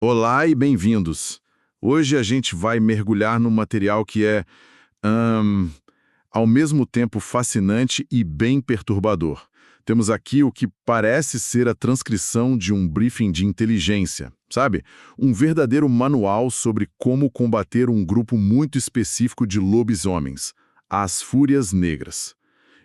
Olá e bem-vindos. Hoje a gente vai mergulhar num material que é, ahn, ao mesmo tempo fascinante e bem perturbador. Temos aqui o que parece ser a transcrição de um briefing de inteligência, sabe? Um verdadeiro manual sobre como combater um grupo muito específico de lobisomens, as Fúrias Negras.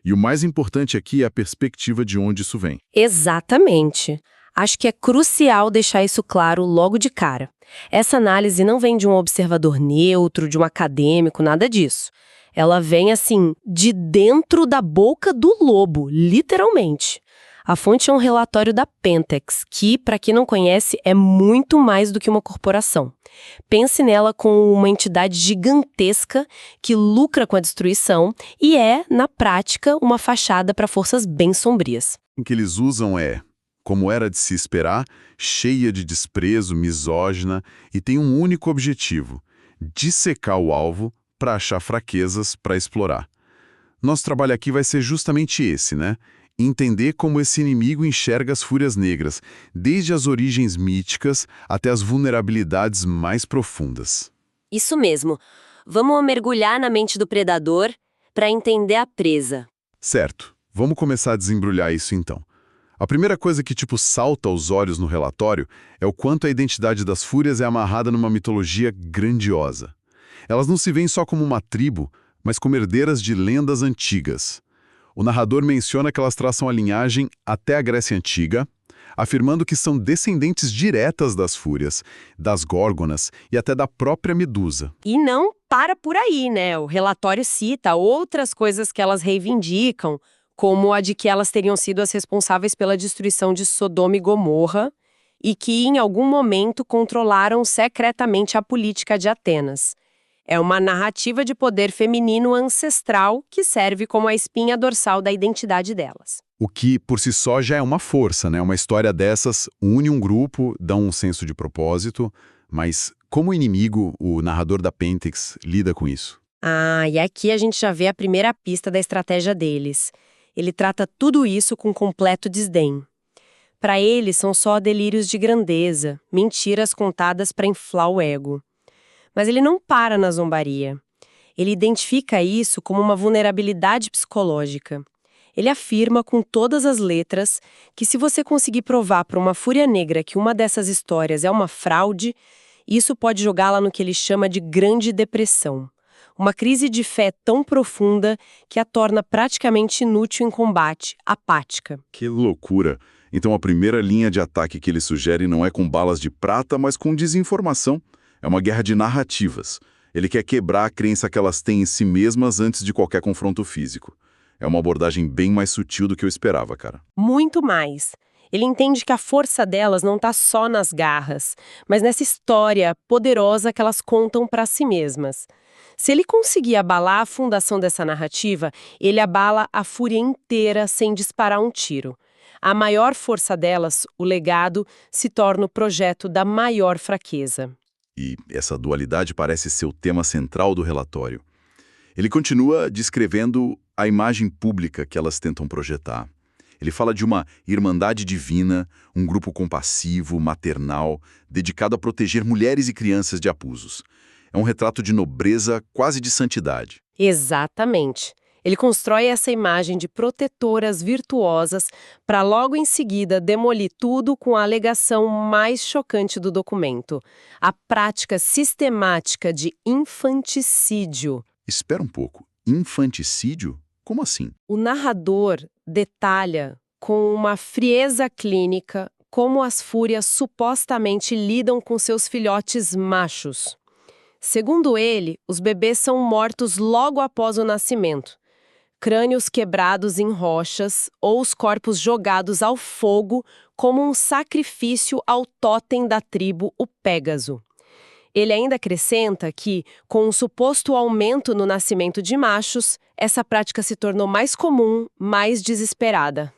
E o mais importante aqui é a perspectiva de onde isso vem. Exatamente. Acho que é crucial deixar isso claro logo de cara. Essa análise não vem de um observador neutro, de um acadêmico, nada disso. Ela vem, assim, de dentro da boca do lobo, literalmente. A fonte é um relatório da Pentex, que, para quem não conhece, é muito mais do que uma corporação. Pense nela como uma entidade gigantesca que lucra com a destruição e é, na prática, uma fachada para forças bem sombrias. O que eles usam é, como era de se esperar, cheia de desprezo, misógina e tem um único objetivo: dissecar o alvo para achar fraquezas para explorar. Nosso trabalho aqui vai ser justamente esse, né? Entender como esse inimigo enxerga as Fúrias Negras, desde as origens míticas até as vulnerabilidades mais profundas. Isso mesmo. Vamos mergulhar na mente do predador para entender a presa. Certo, vamos começar a desembrulhar isso então. A primeira coisa que salta aos olhos no relatório é o quanto a identidade das Fúrias é amarrada numa mitologia grandiosa. Elas não se veem só como uma tribo, mas como herdeiras de lendas antigas. O narrador menciona que elas traçam a linhagem até a Grécia Antiga, afirmando que são descendentes diretas das Fúrias, das Górgonas e até da própria Medusa. E não para por aí, né? O relatório cita outras coisas que elas reivindicam, como a de que elas teriam sido as responsáveis pela destruição de Sodoma e Gomorra e que, em algum momento, controlaram secretamente a política de Atenas. É uma narrativa de poder feminino ancestral que serve como a espinha dorsal da identidade delas. O que, por si só, já é uma força, né? Uma história dessas une um grupo, dá um senso de propósito, mas como inimigo, o narrador da Pentex lida com isso. E aqui a gente já vê a primeira pista da estratégia deles. Ele trata tudo isso com completo desdém. Para ele, são só delírios de grandeza, mentiras contadas para inflar o ego. Mas ele não para na zombaria. Ele identifica isso como uma vulnerabilidade psicológica. Ele afirma com todas as letras que se você conseguir provar para uma fúria negra que uma dessas histórias é uma fraude, isso pode jogá-la no que ele chama de grande depressão. Uma crise de fé tão profunda que a torna praticamente inútil em combate, apática. Que loucura! Então a primeira linha de ataque que ele sugere não é com balas de prata, mas com desinformação. É uma guerra de narrativas. Ele quer quebrar a crença que elas têm em si mesmas antes de qualquer confronto físico. É uma abordagem bem mais sutil do que eu esperava, cara. Muito mais. Ele entende que a força delas não está só nas garras, mas nessa história poderosa que elas contam para si mesmas. Se ele conseguir abalar a fundação dessa narrativa, ele abala a fúria inteira sem disparar um tiro. A maior força delas, o legado, se torna o projeto da maior fraqueza. E essa dualidade parece ser o tema central do relatório. Ele continua descrevendo a imagem pública que elas tentam projetar. Ele fala de uma irmandade divina, um grupo compassivo, maternal, dedicado a proteger mulheres e crianças de abusos. É um retrato de nobreza, quase de santidade. Exatamente. Ele constrói essa imagem de protetoras virtuosas para logo em seguida demolir tudo com a alegação mais chocante do documento: a prática sistemática de infanticídio. Espera um pouco. Infanticídio? Como assim? O narrador detalha com uma frieza clínica como as fúrias supostamente lidam com seus filhotes machos. Segundo ele, os bebês são mortos logo após o nascimento. Crânios quebrados em rochas ou os corpos jogados ao fogo como um sacrifício ao totem da tribo, o Pégaso. Ele ainda acrescenta que, com um suposto aumento no nascimento de machos, essa prática se tornou mais comum, mais desesperada.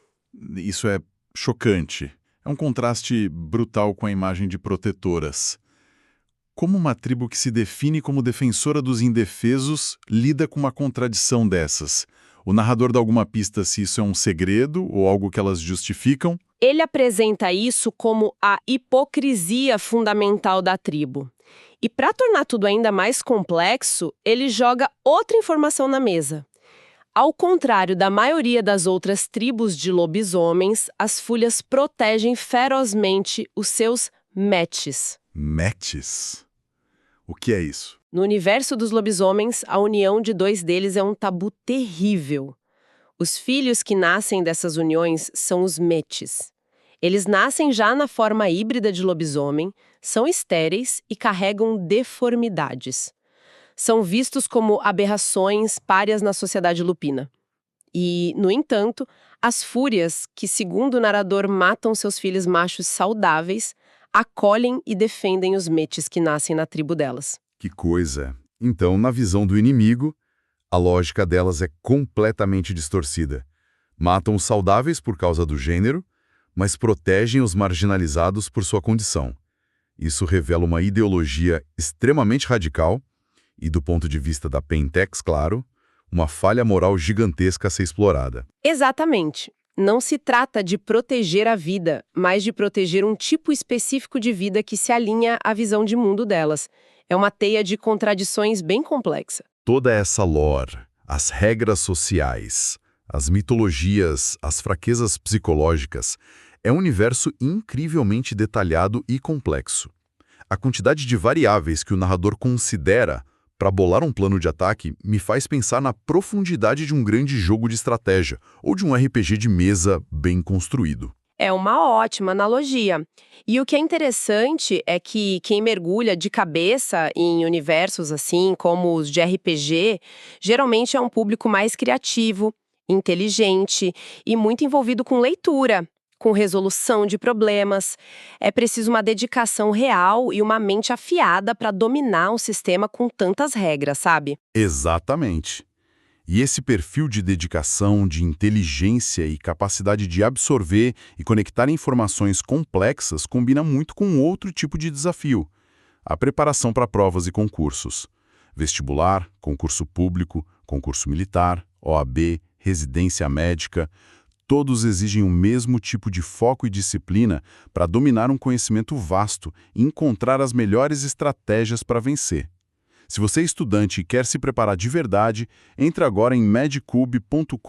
Isso é chocante. É um contraste brutal com a imagem de protetoras. Como uma tribo que se define como defensora dos indefesos lida com uma contradição dessas? O narrador dá alguma pista se isso é um segredo ou algo que elas justificam? Ele apresenta isso como a hipocrisia fundamental da tribo. E para tornar tudo ainda mais complexo, ele joga outra informação na mesa. Ao contrário da maioria das outras tribos de lobisomens, as fúrias protegem ferozmente os seus matches. Matches? O que é isso? No universo dos lobisomens, a união de dois deles é um tabu terrível. Os filhos que nascem dessas uniões são os matches. Eles nascem já na forma híbrida de lobisomem, são estéreis e carregam deformidades. São vistos como aberrações párias na sociedade lupina. E, no entanto, as fúrias, que segundo o narrador matam seus filhos machos saudáveis, acolhem e defendem os metis que nascem na tribo delas. Que coisa! Então, na visão do inimigo, a lógica delas é completamente distorcida. Matam os saudáveis por causa do gênero, mas protegem os marginalizados por sua condição. Isso revela uma ideologia extremamente radical e, do ponto de vista da Pentex, claro, uma falha moral gigantesca a ser explorada. Exatamente. Não se trata de proteger a vida, mas de proteger um tipo específico de vida que se alinha à visão de mundo delas. É uma teia de contradições bem complexa. Toda essa lore, as regras sociais, as mitologias, as fraquezas psicológicas, é um universo incrivelmente detalhado e complexo. A quantidade de variáveis que o narrador considera para bolar um plano de ataque me faz pensar na profundidade de um grande jogo de estratégia ou de um RPG de mesa bem construído. É uma ótima analogia. E o que é interessante é que quem mergulha de cabeça em universos assim, como os de RPG, geralmente é um público mais criativo, inteligente e muito envolvido com leitura, com resolução de problemas. É preciso uma dedicação real e uma mente afiada para dominar um sistema com tantas regras, sabe? Exatamente. E esse perfil de dedicação, de inteligência e capacidade de absorver e conectar informações complexas combina muito com outro tipo de desafio: a preparação para provas e concursos. Vestibular, concurso público, concurso militar, OAB, residência médica, todos exigem o mesmo tipo de foco e disciplina para dominar um conhecimento vasto e encontrar as melhores estratégias para vencer. Se você é estudante e quer se preparar de verdade, entre agora em medcube.com.br,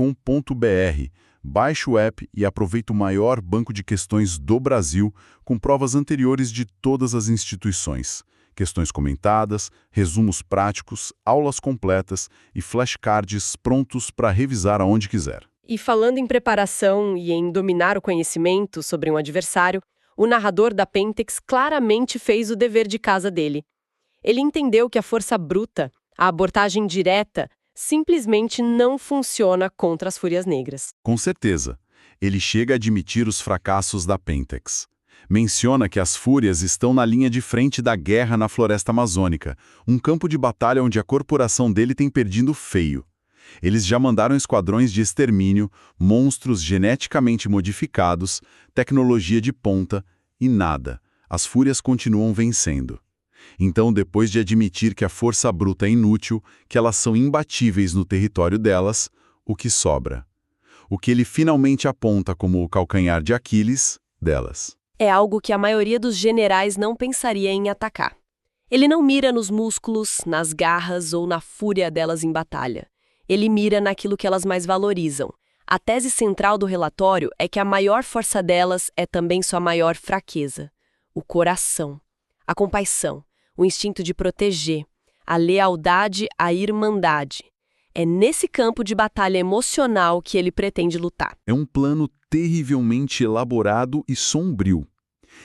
baixe o app e aproveite o maior banco de questões do Brasil com provas anteriores de todas as instituições. Questões comentadas, resumos práticos, aulas completas e flashcards prontos para revisar aonde quiser. E falando em preparação e em dominar o conhecimento sobre um adversário, o narrador da Pentex claramente fez o dever de casa dele. Ele entendeu que a força bruta, a abordagem direta, simplesmente não funciona contra as Fúrias Negras. Com certeza. Ele chega a admitir os fracassos da Pentex. Menciona que as Fúrias estão na linha de frente da guerra na Floresta Amazônica, um campo de batalha onde a corporação dele tem perdido feio. Eles já mandaram esquadrões de extermínio, monstros geneticamente modificados, tecnologia de ponta e nada. As Fúrias continuam vencendo. Então, depois de admitir que a força bruta é inútil, que elas são imbatíveis no território delas, o que sobra? O que ele finalmente aponta como o calcanhar de Aquiles delas. É algo que a maioria dos generais não pensaria em atacar. Ele não mira nos músculos, nas garras ou na fúria delas em batalha. Ele mira naquilo que elas mais valorizam. A tese central do relatório é que a maior força delas é também sua maior fraqueza: o coração, a compaixão, o instinto de proteger, a lealdade, a irmandade. É nesse campo de batalha emocional que ele pretende lutar. É um plano terrivelmente elaborado e sombrio.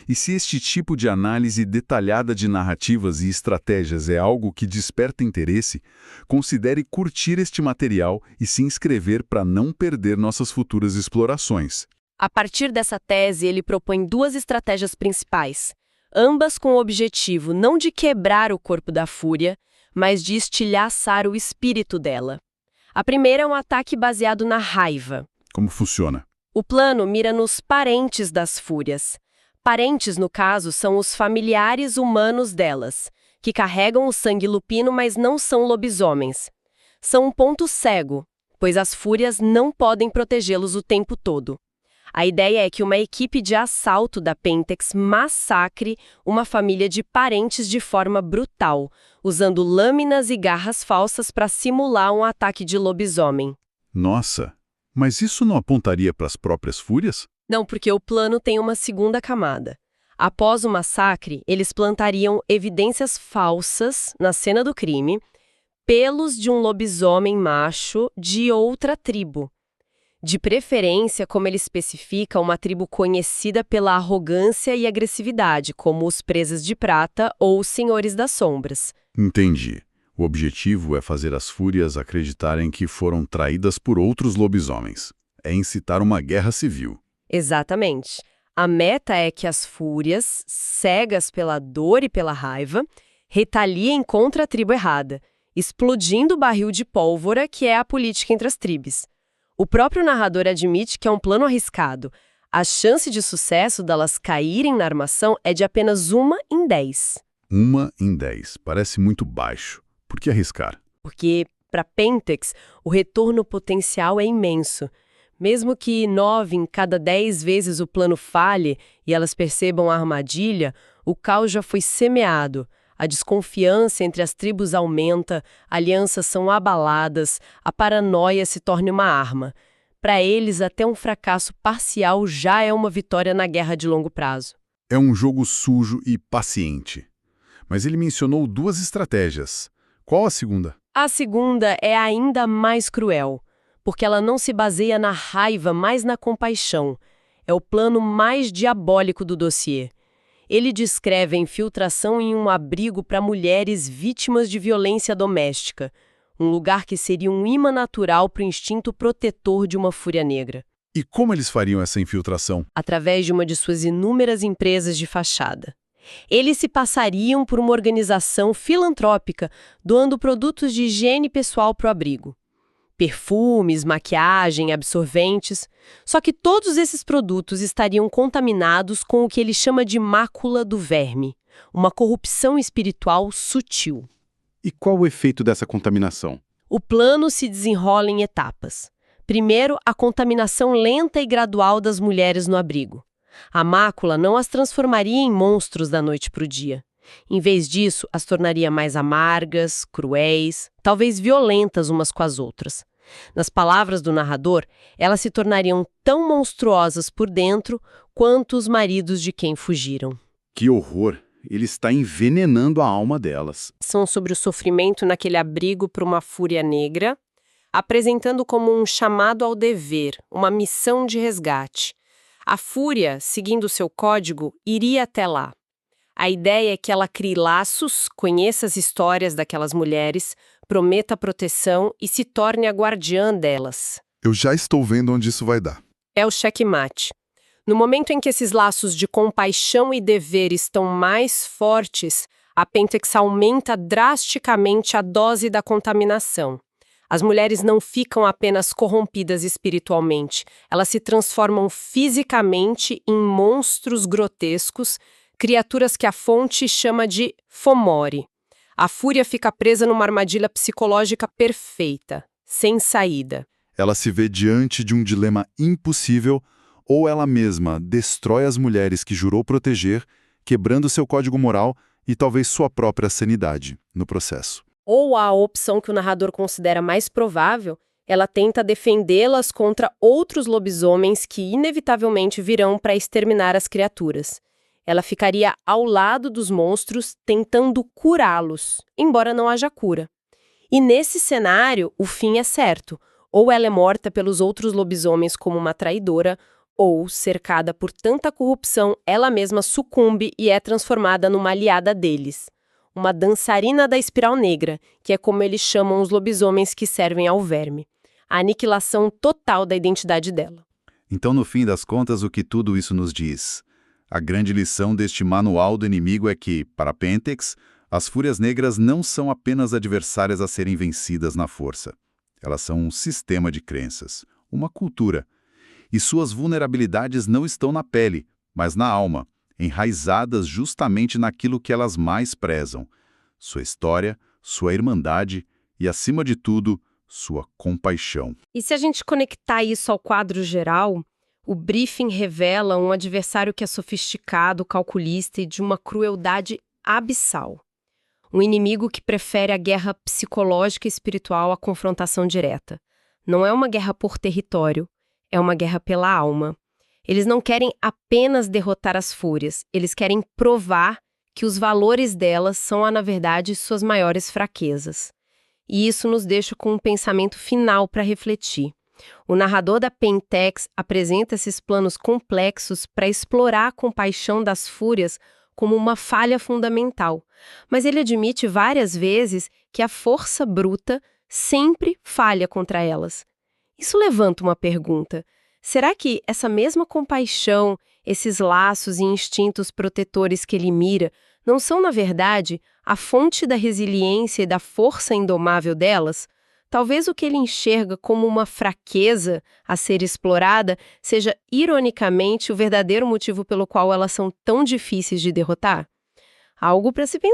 E se este tipo de análise detalhada de narrativas e estratégias é algo que desperta interesse, considere curtir este material e se inscrever para não perder nossas futuras explorações. A partir dessa tese, ele propõe duas estratégias principais, ambas com o objetivo não de quebrar o corpo da fúria, mas de estilhaçar o espírito dela. A primeira é um ataque baseado na raiva. Como funciona? O plano mira nos parentes das fúrias. Parentes, no caso, são os familiares humanos delas, que carregam o sangue lupino, mas não são lobisomens. São um ponto cego, pois as fúrias não podem protegê-los o tempo todo. A ideia é que uma equipe de assalto da Pentex massacre uma família de parentes de forma brutal, usando lâminas e garras falsas para simular um ataque de lobisomem. Nossa, mas isso não apontaria para as próprias fúrias? Não, porque o plano tem uma segunda camada. Após o massacre, eles plantariam evidências falsas na cena do crime, pelos de um lobisomem macho de outra tribo. De preferência, como ele especifica, uma tribo conhecida pela arrogância e agressividade, como os Presas de Prata ou os Senhores das Sombras. Entendi. O objetivo é fazer as fúrias acreditarem que foram traídas por outros lobisomens. É incitar uma guerra civil. Exatamente. A meta é que as fúrias, cegas pela dor e pela raiva, retaliem contra a tribo errada, explodindo o barril de pólvora que é a política entre as tribos. O próprio narrador admite que é um plano arriscado. A chance de sucesso delas caírem na armação é de apenas 1 em 10. 1 em 10. Parece muito baixo. Por que arriscar? Porque, para Pentex, o retorno potencial é imenso. Mesmo que 9 em cada 10 vezes o plano falhe e elas percebam a armadilha, o caos já foi semeado. A desconfiança entre as tribos aumenta, alianças são abaladas, a paranoia se torna uma arma. Para eles, até um fracasso parcial já é uma vitória na guerra de longo prazo. É um jogo sujo e paciente. Mas ele mencionou 2 estratégias. Qual a segunda? A segunda é ainda mais cruel, porque ela não se baseia na raiva, mas na compaixão. É o plano mais diabólico do dossiê. Ele descreve a infiltração em um abrigo para mulheres vítimas de violência doméstica, um lugar que seria um imã natural para o instinto protetor de uma fúria negra. E como eles fariam essa infiltração? Através de uma de suas inúmeras empresas de fachada. Eles se passariam por uma organização filantrópica, doando produtos de higiene pessoal para o abrigo. Perfumes, maquiagem, absorventes. Só que todos esses produtos estariam contaminados com o que ele chama de mácula do verme, uma corrupção espiritual sutil. E qual o efeito dessa contaminação? O plano se desenrola em etapas. Primeiro, a contaminação lenta e gradual das mulheres no abrigo. A mácula não as transformaria em monstros da noite para o dia. Em vez disso, as tornaria mais amargas, cruéis, talvez violentas umas com as outras. Nas palavras do narrador, elas se tornariam tão monstruosas por dentro quanto os maridos de quem fugiram. Que horror! Ele está envenenando a alma delas. São sobre o sofrimento naquele abrigo para uma fúria negra, apresentando como um chamado ao dever, uma missão de resgate. A fúria, seguindo seu código, iria até lá. A ideia é que ela crie laços, conheça as histórias daquelas mulheres, prometa proteção e se torne a guardiã delas. Eu já estou vendo onde isso vai dar. É o checkmate. No momento em que esses laços de compaixão e dever estão mais fortes, a Pentex aumenta drasticamente a dose da contaminação. As mulheres não ficam apenas corrompidas espiritualmente, elas se transformam fisicamente em monstros grotescos, criaturas que a fonte chama de Fomori. A fúria fica presa numa armadilha psicológica perfeita, sem saída. Ela se vê diante de um dilema impossível, ou ela mesma destrói as mulheres que jurou proteger, quebrando seu código moral e talvez sua própria sanidade no processo. Ou a opção que o narrador considera mais provável, ela tenta defendê-las contra outros lobisomens que inevitavelmente virão para exterminar as criaturas. Ela ficaria ao lado dos monstros tentando curá-los, embora não haja cura. E nesse cenário, o fim é certo. Ou ela é morta pelos outros lobisomens como uma traidora, ou, cercada por tanta corrupção, ela mesma sucumbe e é transformada numa aliada deles. Uma dançarina da espiral negra, que é como eles chamam os lobisomens que servem ao verme. A aniquilação total da identidade dela. Então, no fim das contas, o que tudo isso nos diz? A grande lição deste manual do inimigo é que, para Pentex, as fúrias negras não são apenas adversárias a serem vencidas na força. Elas são um sistema de crenças, uma cultura. E suas vulnerabilidades não estão na pele, mas na alma, enraizadas justamente naquilo que elas mais prezam: sua história, sua irmandade e, acima de tudo, sua compaixão. E se a gente conectar isso ao quadro geral, O briefing revela um adversário que é sofisticado, calculista e de uma crueldade abissal. Um inimigo que prefere a guerra psicológica e espiritual à confrontação direta. Não é uma guerra por território, é uma guerra pela alma. Eles não querem apenas derrotar as fúrias, eles querem provar que os valores delas são, na verdade, suas maiores fraquezas. E isso nos deixa com um pensamento final para refletir. O narrador da Pentex apresenta esses planos complexos para explorar a compaixão das fúrias como uma falha fundamental, mas ele admite várias vezes que a força bruta sempre falha contra elas. Isso levanta uma pergunta. Será que essa mesma compaixão, esses laços e instintos protetores que ele mira, não são, na verdade, a fonte da resiliência e da força indomável delas? Talvez o que ele enxerga como uma fraqueza a ser explorada seja, ironicamente, o verdadeiro motivo pelo qual elas são tão difíceis de derrotar? Algo para se pensar.